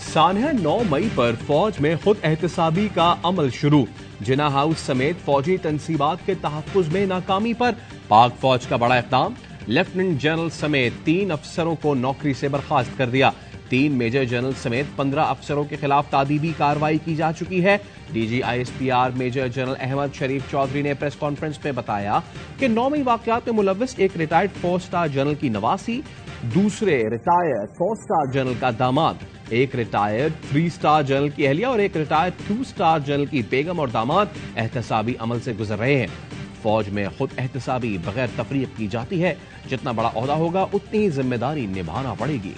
सानह 9 मई पर फौज में खुद एहतसाबी का अमल शुरू। जिना हाउस समेत फौजी तंसीबात के तहफ्फुज में नाकामी पर पाक फौज का बड़ा इक़दाम। लेफ्टिनेंट जनरल समेत 3 अफसरों को नौकरी से बर्खास्त कर दिया। 3 मेजर जनरल समेत 15 अफसरों के खिलाफ तादीबी कार्रवाई की जा चुकी है। DG ISPR major general Ahmed Sharif Chaudhry ने प्रेस कॉन्फ्रेंस में बताया कि 9 मई वाकयात में मुलव्विस एक रिटायर्ड 4 स्टार जनरल की नवासी, दूसरे रिटायर्ड 4 स्टार जनरल का दामाद, एक रिटायर्ड 3 स्टार जनरल की अहलिया और एक रिटायर्ड 2 स्टार जनरल की बेगम और दामाद एहतसाबी अमल से गुजर रहे हैं। फौज में खुद एहतसाबी बगैर तफरीक की जाती है। जितना बड़ा ओहदा होगा उतनी ही जिम्मेदारी निभाना पड़ेगी।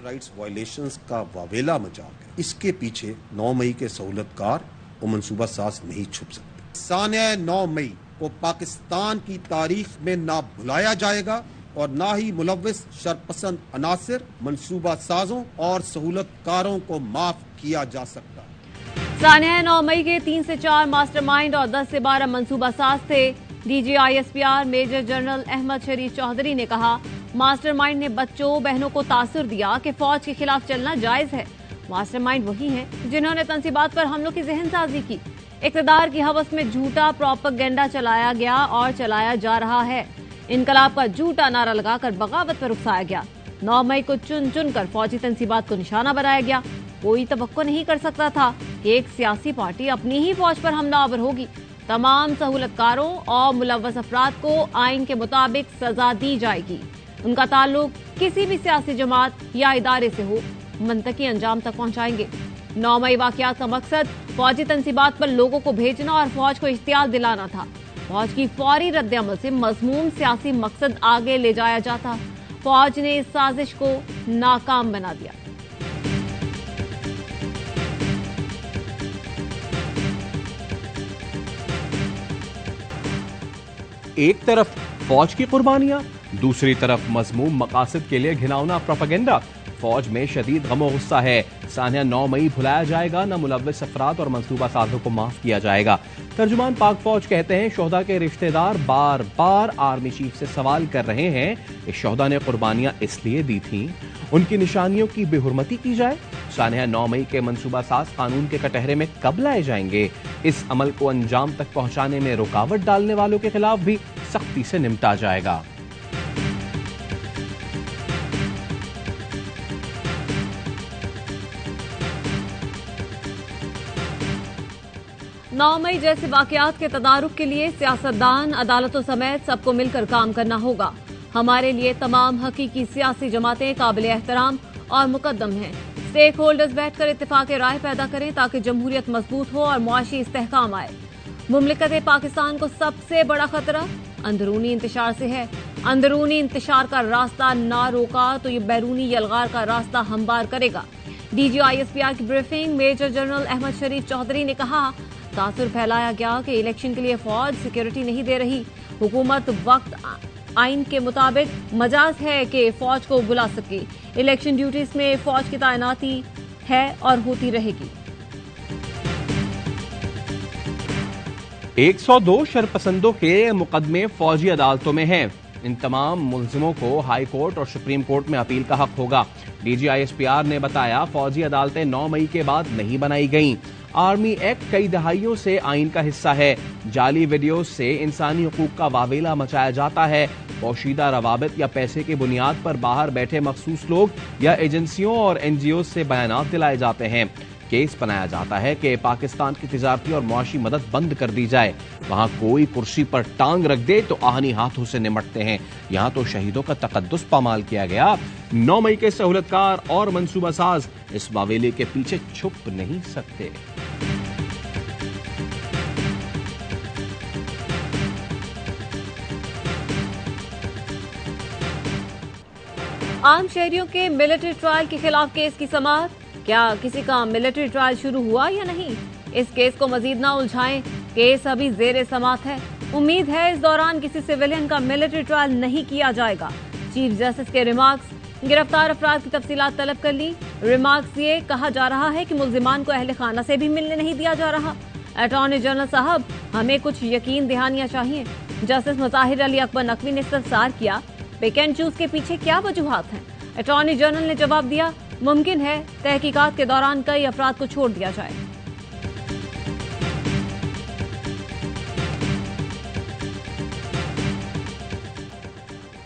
राइट्स वायलेशंस का वावेला मचा गया। इसके पीछे 9 मई के सहूलतकार और मनसूबा साज नहीं छुप सकते। सानह 9 मई को पाकिस्तान की तारीख में ना भुलाया जाएगा और ना ही मुलव्विस शरपसंद अनासिर, मनसूबा साजों और सहूलतकारों को माफ किया जा सकता। सानह 9 मई के 3 से 4 मास्टरमाइंड और 10 से 12 मनसूबा साज थे। DG ISPR major general Ahmed Sharif Chaudhry ने कहा, मास्टरमाइंड ने बच्चों बहनों को तासुर दिया कि फौज के खिलाफ चलना जायज है। मास्टरमाइंड वही हैं जिन्होंने तंसीबात पर हमलों की जहनसाजी की। इक़्तिदार की हवस में झूठा प्रोपेगेंडा चलाया गया और चलाया जा रहा है। इनकलाब का झूठा नारा लगाकर बगावत पर उकसाया गया। 9 मई को चुन चुन कर फौजी तंसीबात को निशाना बनाया गया। कोई तवक्को नहीं कर सकता था कि एक सियासी पार्टी अपनी ही फौज पर हमलावर होगी। तमाम सहूलतकारों और मुलव्वस अफराद को आइन के मुताबिक सजा दी जाएगी। उनका ताल्लुक किसी भी सियासी जमात या इदारे से हो, मंतकी अंजाम तक पहुंचाएंगे। 9 मई वाकयात का मकसद फौजी तंसीबात पर लोगों को भेजना और फौज को इख्तियार दिलाना था। फौज की फौरी रद्द-ए-अमल से मज़मूम सियासी मकसद आगे ले जाया जाता। फौज ने इस साजिश को नाकाम बना दिया। एक तरफ फौज की कुर्बानियां, दूसरी तरफ मज़मूम मकासद के लिए घिनौना प्रोपेगेंडा। फौज में शदीद गम और गुस्सा है। सानह 9 मई भुलाया जाएगा, न मुलव्विस अफराद और मंसूबा साजों को माफ किया जाएगा। तर्जुमान पाक फौज कहते हैं, शोहदा के रिश्तेदार बार बार आर्मी चीफ से सवाल कर रहे हैं कि शोहदा ने कुर्बानियां इसलिए दी थीं, उनकी निशानियों की बेहुरमती की जाए। सानह 9 मई के मंसूबा साज कानून के कटहरे में कब लाए जाएंगे? इस अमल को अंजाम तक पहुंचाने में रुकावट डालने वालों के खिलाफ भी सख्ती से निपटा जाएगा। नौ मई जैसे वाकयात के तदारुक के लिए सियासतदान, अदालतों समेत सबको मिलकर काम करना होगा। हमारे लिए तमाम हकीकी सियासी जमातें काबिल एहतराम और मुकद्दम हैं। स्टेक होल्डर्स बैठकर इत्तेफाक राय पैदा करें ताकि जमहूरियत मजबूत हो और मुआशी इस्तेहकाम आए। मुमलिकत पाकिस्तान को सबसे बड़ा खतरा अंदरूनी इंतशार से है। अंदरूनी इंतशार का रास्ता ना रोका तो ये बैरूनी यलगार का रास्ता हमवार करेगा। डीजी ISPR की briefing major general Ahmed Sharif Chaudhry ने कहा, तासुर फैलाया गया कि इलेक्शन के लिए फौज सिक्योरिटी नहीं दे रही। हुकूमत वक्त आइन के मुताबिक मजाज है कि फौज को बुला सके। इलेक्शन ड्यूटीज में फौज की तैनाती है और होती रहेगी। 102 शरपसंदों के मुकदमे फौजी अदालतों में हैं। इन तमाम मुल्जिमों को हाई कोर्ट और सुप्रीम कोर्ट में अपील का हक होगा। डीजी ISPR ने बताया, फौजी अदालतें 9 मई के बाद नहीं बनाई गईं। आर्मी एक्ट कई दहाइयों से आइन का हिस्सा है। जाली वीडियो से इंसानी हुकूक का वावेला मचाया जाता है। पोशीदा रवाबित या पैसे की बुनियाद पर बाहर बैठे मखसूस लोग या एजेंसियों और NGO से बयानात दिलाए जाते हैं। केस बनाया जाता है कि पाकिस्तान की तिजारती और मुआशी मदद बंद कर दी जाए। वहां कोई कुर्सी पर टांग रख दे तो आहनी हाथों से निमटते हैं। यहां तो शहीदों का तकद्दुस पामाल किया गया। 9 मई के सहूलतकार और मंसूबा साज इस वावेले के पीछे छुप नहीं सकते। आम शहरियों के मिलिट्री ट्रायल के खिलाफ केस की समाअत। क्या किसी का मिलिट्री ट्रायल शुरू हुआ या नहीं? इस केस को मजीद ना उलझाएं। केस अभी जेर समाअत है। उम्मीद है इस दौरान किसी सिविलियन का मिलिट्री ट्रायल नहीं किया जाएगा। चीफ जस्टिस के रिमार्क्स। गिरफ्तार अफराद की तफसीलात तलब कर ली। रिमार्क्स ये कहा जा रहा है कि मुल्जिमान को अहले खाना से भी मिलने नहीं दिया जा रहा। अटॉर्नी जनरल साहब, हमें कुछ यकीन दहानियां चाहिए। जस्टिस मुजाहिर अली अकबर नकवी ने इस्तफसार किया, पिक एंड चूज के पीछे क्या वजूहात हैं? अटॉर्नी जनरल ने जवाब दिया, मुमकिन है तहकीकात के दौरान कई अफराद को छोड़ दिया जाए।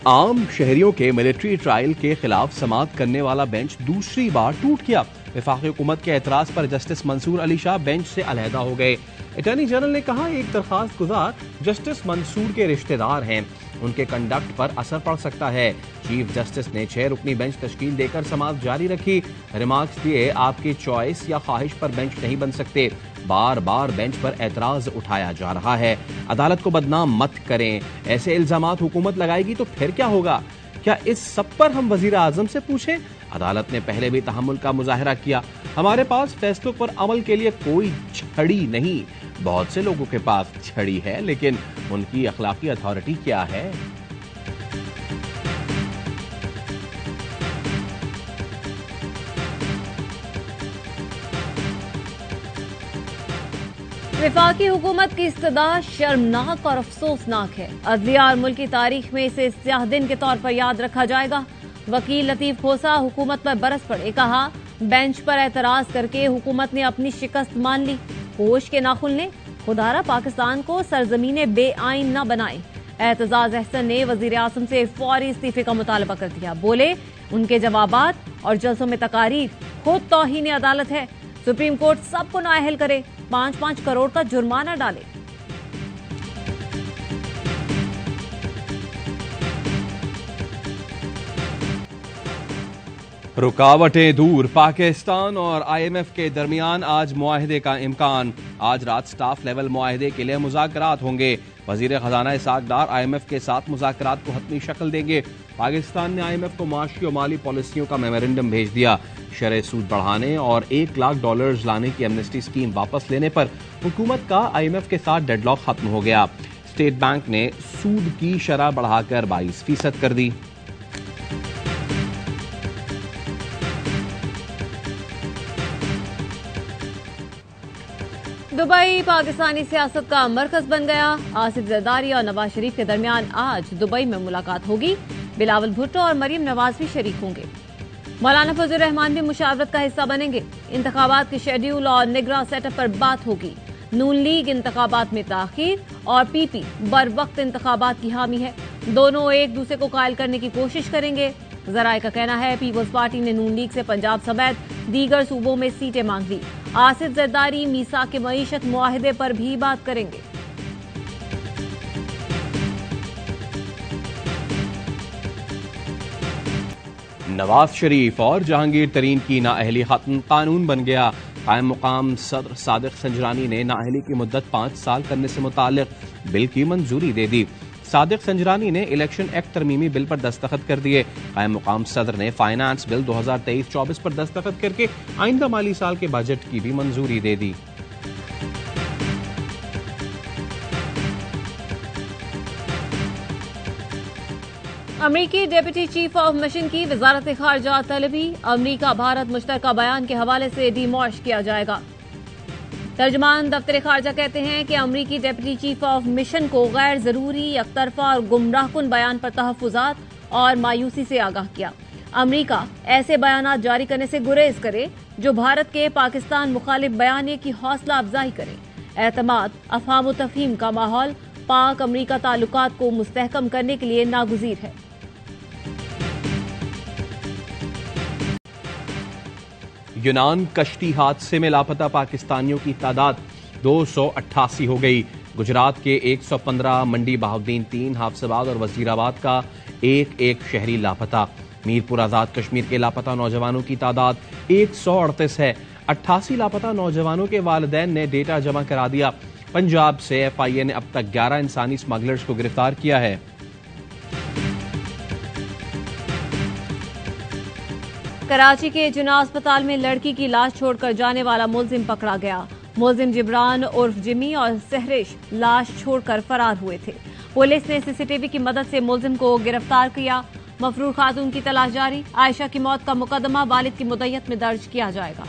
आम शहरियों के मिलिट्री ट्रायल के खिलाफ समाअत करने वाला बेंच दूसरी बार टूट गया। वफाकी हुकूमत के एतराज पर जस्टिस मंसूर अली शाह बेंच से अलहदा हो गए। अटॉर्नी जनरल ने कहा, एक दरखास्त गुजार जस्टिस मंसूर के रिश्तेदार हैं, उनके कंडक्ट पर असर पड़ सकता है। चीफ जस्टिस ने 6 रुकनी बेंच तश्कील देकर समाअत जारी रखी। रिमार्क्स दिए, आपकी चॉइस या ख्वाहिश पर बेंच नहीं बन सकते। बार बार बेंच पर एतराज उठाया जा रहा है। अदालत को बदनाम मत करें। ऐसे इल्जामात हुकूमत लगाएगी तो फिर क्या होगा? क्या इस सब पर हम वजीर आजम से पूछें? अदालत ने पहले भी तहम्मुल का मुजाहरा किया। हमारे पास फैसलों पर अमल के लिए कोई छड़ी नहीं। बहुत से लोगों के पास छड़ी है, लेकिन उनकी अखलाकी अथॉरिटी क्या है? वफाकी हुकूमत की इस्तदा शर्मनाक और अफसोसनाक है। अदलिया और मुल्क की तारीख में इसे स्याह दिन के तौर पर याद रखा जाएगा। वकील लतीफ खोसा हुकूमत पर बरस पड़े, कहा, बेंच पर एतराज करके हुकूमत ने अपनी शिकस्त मान ली। होश के नाखुन ने खुदारा पाकिस्तान को सरजमीने बेआइन न बनाए। एतजाज अहसन ने वजीर आजम से फौरी इस्तीफे का मुतालबा कर दिया। बोले, उनके जवाबात और जलसों में तकारीर खुद तौहीन अदालत है। सुप्रीम कोर्ट सबको नाअहल करे, 5-5 करोड़ का जुर्माना डाले। रुकावटें दूर, पाकिस्तान और IMF के दरमियान आज मुआहिदे का इम्कान। आज रात स्टाफ लेवल मुआहिदे के लिए मुज़ाकरात होंगे। वजीर खजाना इसाक डार IMF के साथ मुज़ाकरात को हतमी शक्ल देंगे। पाकिस्तान ने IMF को माशी और माली पॉलिसियों का मेमोरेंडम भेज दिया। शरह सूद बढ़ाने और $1 लाख लाने की एमनेस्टी स्कीम वापस लेने पर हुकूमत का IMF के साथ डेडलॉक खत्म हो गया। स्टेट बैंक ने सूद की शरह बढ़ाकर 22% कर दी। दुबई पाकिस्तानी सियासत का मरकज बन गया। आसिफ जरदारी और नवाज शरीफ के दरमियान आज दुबई में मुलाकात होगी। बिलावल भुट्टो और मरियम नवाज भी शरीक होंगे। मौलाना फजल रहमान भी मुशावरत का हिस्सा बनेंगे। इंतखाबात के शेड्यूल और निगरां सेटअप पर बात होगी। नून लीग इंतखाबात में ताखीर और PP बर वक्त इंतखाबात की हामी है। दोनों एक दूसरे को कायल करने की कोशिश करेंगे। जराए का कहना है, पीपल्स पार्टी ने नून लीग से पंजाब समेत दीगर सूबों में सीटें मांग ली। आसिफ जरदारी मीसा के मईशत मुआहिदे पर भी बात करेंगे। नवाज शरीफ और जहांगीर तरीन की नाअहली खत्म, कानून बन गया। कायम मुकाम सदर सादिक संजरानी ने नाअहली की मुद्दत 5 साल करने से मुताल्लिक बिल की मंजूरी दे दी। सादिक संजरानी ने इलेक्शन एक्ट तरमीमी बिल पर दस्तखत कर दिए। कायम मुकाम सदर ने फाइनेंस बिल 2023-24 पर दस्तखत करके आइंदा माली साल के बजट की भी मंजूरी दे दी। अमरीकी डेप्यूटी चीफ ऑफ मिशन की वजारत खारजा तलबी। अमरीका भारत मुश्तरका बयान के हवाले से डिमॉश किया जाएगा। तर्जमान दफ्तर खारजा कहते हैं कि अमरीकी डेप्यूटी चीफ ऑफ मिशन को गैर जरूरी, एकतरफा और गुमराहकुन बयान पर तहफ्फुजात और मायूसी से आगाह किया। अमरीका ऐसे बयान जारी करने से गुरेज करे जो भारत के पाकिस्तान मुखालिफ बयानी की हौसला अफजाई करे। एतमाद, अफहाम व तफहीम का माहौल पाक अमरीका ताल्लुकात को मुस्तहकम करने के लिए नागुज़ीर है। यूनान कश्ती हादसे में लापता पाकिस्तानियों की तादाद 288 हो गई। गुजरात के 115, मंडी बहाउद्दीन 3, हाफसाबाद और वजीराबाद का एक शहरी लापता। मीरपुर आजाद कश्मीर के लापता नौजवानों की तादाद 138 है। 88 लापता नौजवानों के वालिदैन ने डेटा जमा करा दिया। पंजाब से FIA ने अब तक 11 इंसानी स्मगलर्स को गिरफ्तार किया है। कराची के जिन्ना अस्पताल में लड़की की लाश छोड़कर जाने वाला मुलजिम पकड़ा गया। मुलजिम जिब्रान उर्फ जिमी और सहरिश लाश छोड़कर फरार हुए थे। पुलिस ने CCTV की मदद से मुलजिम को गिरफ्तार किया। मफरूर खातून की तलाश जारी। आयशा की मौत का मुकदमा वालिद की मुद्दत में दर्ज किया जाएगा।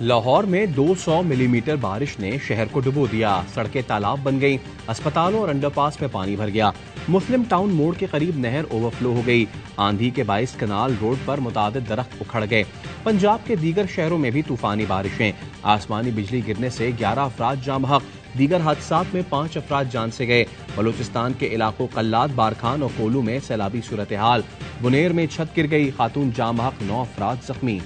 लाहौर में 200 मिलीमीटर बारिश ने शहर को डुबो दिया। सड़कें तालाब बन गईं, अस्पतालों और अंडरपास में पानी भर गया। मुस्लिम टाउन मोड़ के करीब नहर ओवरफ्लो हो गई। आंधी के बाइस कनाल रोड पर मुतादिद दरख्त उखड़ गए। पंजाब के दीगर शहरों में भी तूफानी बारिशें। आसमानी बिजली गिरने से 11 अफराद जाँ बहक। दीगर हादसात में 5 अफराद जान से गए। बलूचिस्तान के इलाकों कल्लात, बारखान और कोलू में सैलाबी सूरत हाल। बुनेर में छत गिर गई, खातून जाँ बहक, 9 अफराद जख्मी।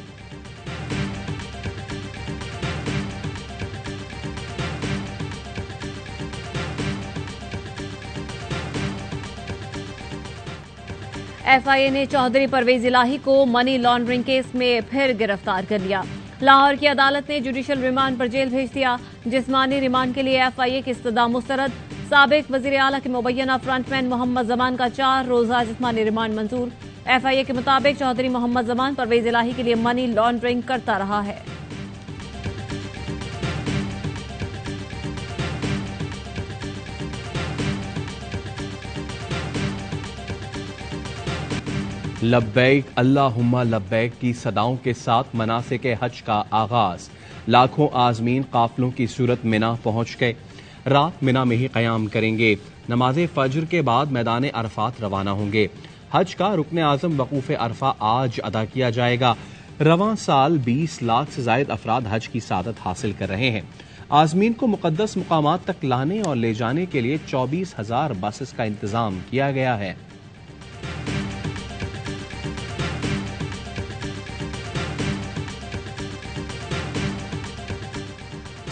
एफआईए ने चौधरी परवेज इलाही को मनी लॉन्ड्रिंग केस में फिर गिरफ्तार कर लिया। लाहौर की अदालत ने जुडिशल रिमांड पर जेल भेज दिया। जिस्मानी रिमांड के लिए एफआईए की इस्तदा मुस्तरद। साबिक वजीर आला के मुबैना फ्रंटमैन मोहम्मद जमान का 4 रोजा जिस्मानी रिमांड मंजूर। एफआईए के मुताबिक चौधरी मोहम्मद जमान परवेज इलाही के लिए मनी लॉन्ड्रिंग करता रहा है। लब्बैक अल्लाहुम्मा लब्बैक की सदाओं के साथ मनासिक हज का आगाज। लाखों आजमीन काफिलों की सूरत मिना पहुंच गए। रात मिना में ही कयाम करेंगे। नमाज फजर के बाद मैदान अरफात रवाना होंगे। हज का रुकन आजम वकूफ अरफा आज अदा किया जाएगा। रवां साल 20 लाख से जायद अफराद हज की सादत हासिल कर रहे हैं। आजमीन को मुकद्दस मुकामात तक लाने और ले जाने के लिए 24,000 बसेस का इंतजाम किया गया है।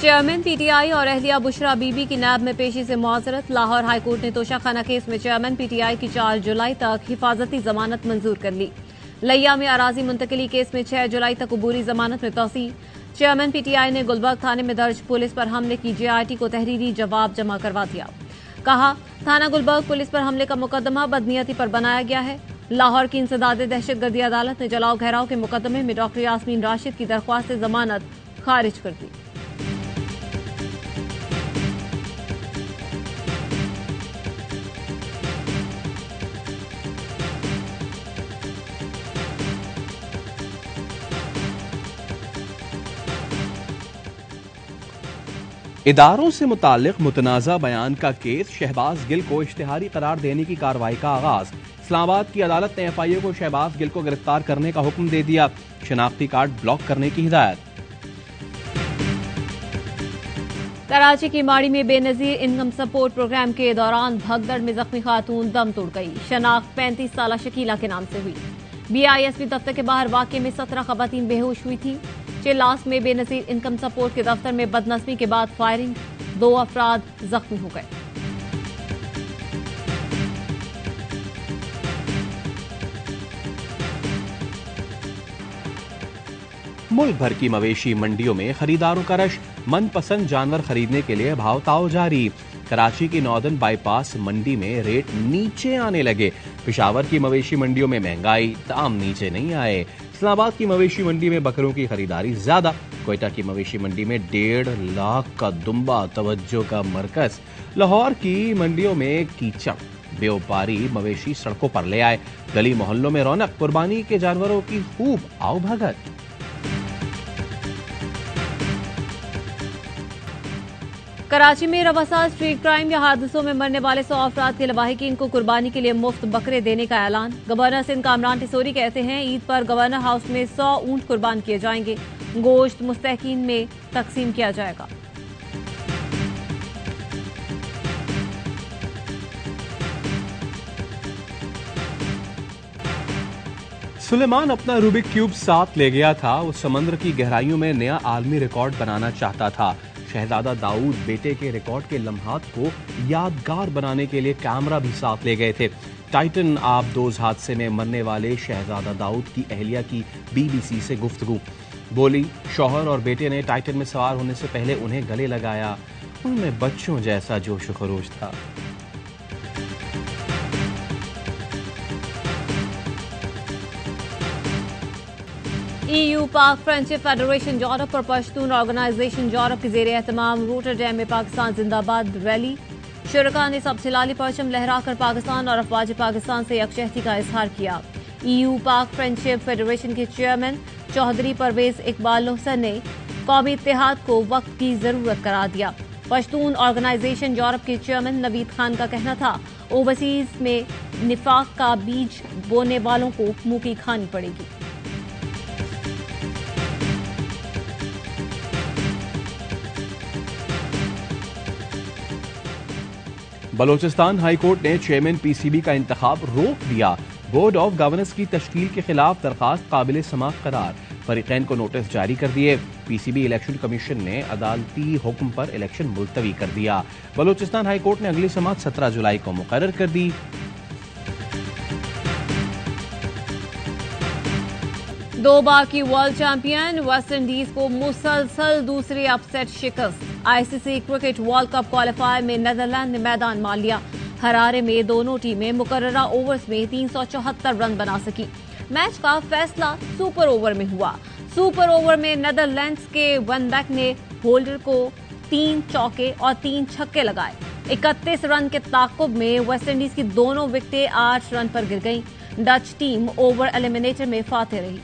चेयरमैन पीटीआई और अहलिया बुशरा बीबी की नैब में पेशी से मुआजरत। लाहौर हाईकोर्ट ने तोशाखाना केस में चेयरमैन पीटीआई की 4 जुलाई तक हिफाजती जमानत मंजूर कर ली। लिया में अराजी मुंतकिली केस में 6 जुलाई तक अबूरी जमानत में तोसी। चेयरमैन पीटीआई ने गुलबर्ग थाने में दर्ज पुलिस पर हमले की जीआरटी को तहरीरी जवाब जमा करवा दिया। कहा, थाना गुलबर्ग पुलिस पर हमले का मुकदमा बदनीयती पर बनाया गया है। लाहौर की इंसदाद दहशतगर्दी अदालत ने जलाओ घेराव के मुकदमे में डॉक्टर यास्मीन राशिद की दरख्वास्त जमानत खारिज कर दी। इदारों से मुताल्लिक मुतनाज़ा बयान का केस, शहबाज गिल को इश्तिहारी करार देने की कार्रवाई का आगाज। इस्लामाबाद की अदालत ने एफआईए को शहबाज गिल को गिरफ्तार करने का हुक्म दे दिया। शनाख्ती कार्ड ब्लॉक करने की हिदायत। कराची की माड़ी में बेनजीर इनकम सपोर्ट प्रोग्राम के दौरान भगदड़ में जख्मी खातून दम तोड़ गई। शनाख्त 35 साला शकीला के नाम से हुई। बीआईएसपी दफ्तर के बाहर वाकये में 17 खवातीन बेहोश हुई थी। चिल्लास में बेनजीर इनकम सपोर्ट के दफ्तर में बदनस्मी के बाद फायरिंग, 2 अफराद जख्मी हो गए। मुल्क भर की मवेशी मंडियों में खरीदारों का रश। मनपसंद जानवर खरीदने के लिए भाव ताव जारी। कराची की नॉर्दर्न बाईपास मंडी में रेट नीचे आने लगे। पेशावर की मवेशी मंडियों में महंगाई, दाम नीचे नहीं आए। इस्लामाबाद की मवेशी मंडी में बकरों की खरीदारी ज्यादा। कोयटा की मवेशी मंडी में 1.5 लाख का दुम्बा तवज्जो का मरकज। लाहौर की मंडियों में कीचड़, व्यापारी मवेशी सड़कों पर ले आए। गली मोहल्लों में रौनक, कुर्बानी के जानवरों की खूब आओ भगत। कराची में रवासार स्ट्रीट क्राइम या हादसों में मरने वाले 100 अफराद के लवाहिकीन को कुर्बानी के लिए मुफ्त बकरे देने का ऐलान। गवर्नर सिंध कामरान टिसोरी कहते हैं, ईद पर गवर्नर हाउस में 100 ऊंट कुर्बान किए जाएंगे। गोश्त मुस्तहकीन में तकसीम किया जाएगा। सुलेमान अपना रूबिक क्यूब साथ ले गया था। वो समंदर की गहराइयों में नया आलमी रिकॉर्ड बनाना चाहता था। शहजादा दाऊद बेटे के रिकॉर्ड के लम्हात को यादगार बनाने के लिए कैमरा भी साथ ले गए थे। टाइटन आबदोज हादसे में मरने वाले शहजादा दाऊद की अहलिया की बीबीसी से गुफ्तगू। बोली, शौहर और बेटे ने टाइटन में सवार होने से पहले उन्हें गले लगाया। उनमें बच्चों जैसा जोश खरोश था। EU पाक फ्रेंडशिप फेडरेशन यूरोप और पश्तून ऑर्गेनाइजेशन यूरोप के ज़ेरे एहतमाम रोटरडैम में पाकिस्तान जिंदाबाद रैली। शुरका ने सबसे लाली परचम लहराकर पाकिस्तान और अफवाज पाकिस्तान से यकजहती का इजहार किया। EU पाक फ्रेंडशिप फेडरेशन के चेयरमैन चौधरी परवेज इकबाल हुसैन ने कौमी इत्तेहाद को वक्त की जरूरत करार दिया। पश्तून ऑर्गेनाइजेशन यूरोप के चेयरमैन नवीद खान का कहना था, ओवरसीज में निफाक का बीज बोने वालों को मुंह की खानी पड़ेगी। बलोचिस्तान हाईकोर्ट ने चेयरमैन पीसीबी का इंतखाब रोक दिया। बोर्ड ऑफ गवर्नेंस की तश्कील के खिलाफ दरखास्त काबिल समाअत करार। फरीकैन को नोटिस जारी कर दिए। पीसीबी इलेक्शन कमीशन ने अदालती हुक्म पर इलेक्शन मुलतवी कर दिया। बलोचिस्तान हाईकोर्ट ने अगली समाअत 17 जुलाई को मुकर्रर कर दी। दो बार की वर्ल्ड चैंपियन वेस्ट इंडीज को मुसलसल दूसरी अपसेट शिकस्त। ICC cricket world cup qualifier में नीदरलैंड ने मैदान मार लिया। हरारे में दोनों टीमें मुकर्ररा ओवर्स में 374 रन बना सकी। मैच का फैसला सुपर ओवर में हुआ। सुपर ओवर में नीदरलैंड्स के वन बैक ने होल्डर को 3 चौके और 3 छक्के लगाए। 31 रन के ताकुब में वेस्टइंडीज की दोनों विकेटें 8 रन पर गिर गईं। डच टीम ओवर एलिमिनेटर में फाते रही।